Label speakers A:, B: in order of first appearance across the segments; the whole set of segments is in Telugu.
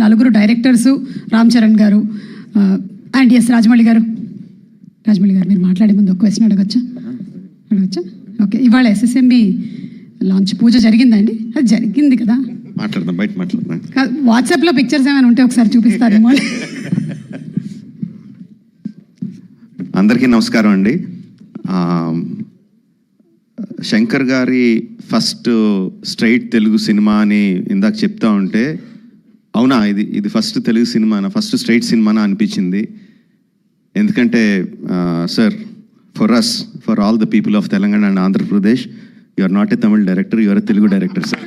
A: నలుగురు డైరెక్టర్సు రామ్ చరణ్ గారు అండ్ ఎస్ రాజమౌళి గారు మీరు మాట్లాడే ముందు ఒక క్వశ్చన్ అడగచ్చా? ఓకే, ఇవాళ ఎస్ఎస్ఎంబి లాంచ్ పూజ జరిగిందండి? అది జరిగింది కదా,
B: మాట్లాడదాం, బయట మాట్లాడదాం.
A: వాట్సాప్లో పిక్చర్స్ ఏమైనా ఉంటే ఒకసారి చూపిస్తారేమో.
B: అందరికీ నమస్కారం అండి. శంకర్ గారి ఫస్ట్ స్ట్రైట్ తెలుగు సినిమా అని ఇందాక చెప్తా ఉంటే అవునా ఇది ఫస్ట్ తెలుగు సినిమానా, ఫస్ట్ స్ట్రైట్ సినిమానా అనిపించింది. ఎందుకంటే sir, for all the people of Telangana and Andhra Pradesh, you are not a Tamil director, you are a Telugu director sir.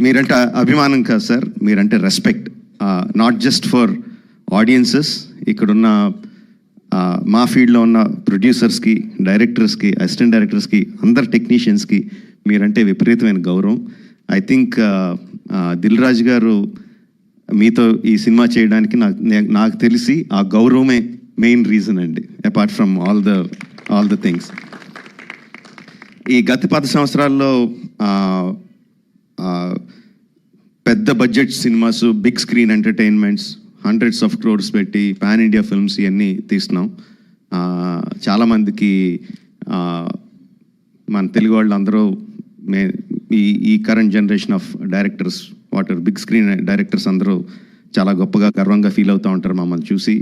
B: మీరంటే అభిమానం కాదు సార్, మీరంటే respect. Not just for audiences, ఇక్కడున్న మా ఫీల్డ్లో ఉన్న ప్రొడ్యూసర్స్కి, డైరెక్టర్స్కి, అసిస్టెంట్ డైరెక్టర్స్కి, అందరు టెక్నీషియన్స్కి మీరంటే విపరీతమైన గౌరవం. ఐ థింక్ దిల్ రాజు గారు మీతో ఈ సినిమా చేయడానికి నాకు తెలిసి ఆ గౌరవమే మెయిన్ రీజన్ అండి, apart from all the things. ఈ గత 10 సంవత్సరాల్లో పెద్ద budget cinemas, big screen entertainments, hundreds of crores పెట్టి పాన్ ఇండియా ఫిల్మ్స్ ఇవన్నీ తీస్తున్నాం. చాలామందికి మన తెలుగు వాళ్ళు అందరూ ఈ current generation of directors, big screen directors అందరూ చాలా గొప్పగా, గర్వంగా ఫీల్ అవుతూ ఉంటారు మమ్మల్ని చూసి.